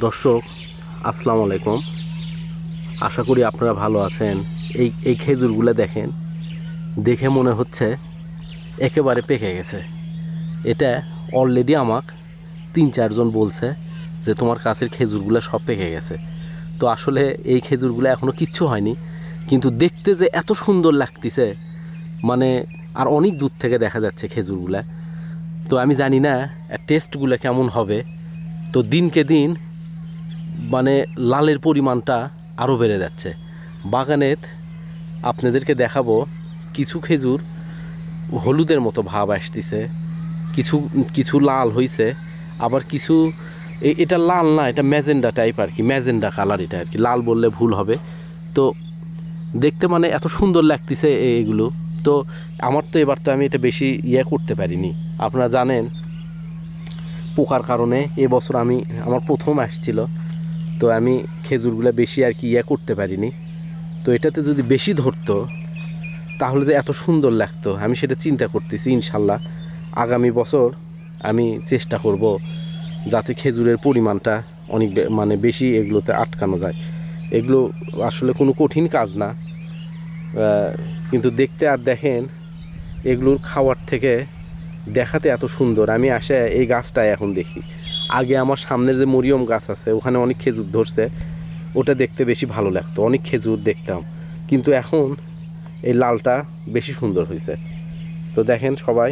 দর্শক, আসসালামু আলাইকুম। আশা করি আপনারা ভালো আছেন। এই খেজুরগুলো দেখেন, দেখে মনে হচ্ছে একেবারে পেকে গেছে। এটা অলরেডি আমাকে 3-4 জন বলছে যে তোমার কাছের খেজুরগুলো সব পেকে গেছে। তো আসলে এই খেজুরগুলো এখনও কিচ্ছু হয়নি, কিন্তু দেখতে যে এত সুন্দর লাগতেছে, মানে আর অনেক দূর থেকে দেখা যাচ্ছে খেজুরগুলা। তো আমি জানি না টেস্টগুলো কেমন হবে। তো দিনকে দিন মানে লালের পরিমাণটা আরও বেড়ে যাচ্ছে। বাগানের আপনাদেরকে দেখাবো, কিছু খেজুর হলুদের মতো ভাব আসতেছে, কিছু কিছু লাল হয়েছে, আবার কিছু এটা লাল না, এটা ম্যাজেন্ডা টাইপ আর কি, ম্যাজেন্ডা কালার এটা আর কি, লাল বললে ভুল হবে। তো দেখতে মানে এত সুন্দর লাগতেছে এগুলো। তো আমার তো এবার তো আমি এটা বেশি করতে পারিনি। আপনারা জানেন পোকার কারণে এবছর আমার প্রথম আসছিল, তো আমি খেজুরগুলো বেশি আর কি করতে পারিনি। তো এটাতে যদি বেশি ধরতো তাহলে যে এত সুন্দর লাগতো, আমি সেটা চিন্তা করতেছি। ইনশাল্লাহ আগামী বছর আমি চেষ্টা করব যাতে খেজুরের পরিমাণটা অনেক মানে বেশি এগুলোতে আটকানো যায়। এগুলো আসলে কোনো কঠিন কাজ না, কিন্তু দেখতে আর দেখেন এগুলোর খাওয়ার থেকে দেখাতে এত সুন্দর। আমি আসে এই গাছটা এখন দেখি, আগে আমার সামনের যে মরিয়ম গাছ আছে ওখানে অনেক খেজুর ধরছে, ওটা দেখতে বেশি ভালো লাগতো, অনেক খেজুর দেখতাম। কিন্তু এখন এই লালটা বেশি সুন্দর হয়েছে। তো দেখেন সবাই,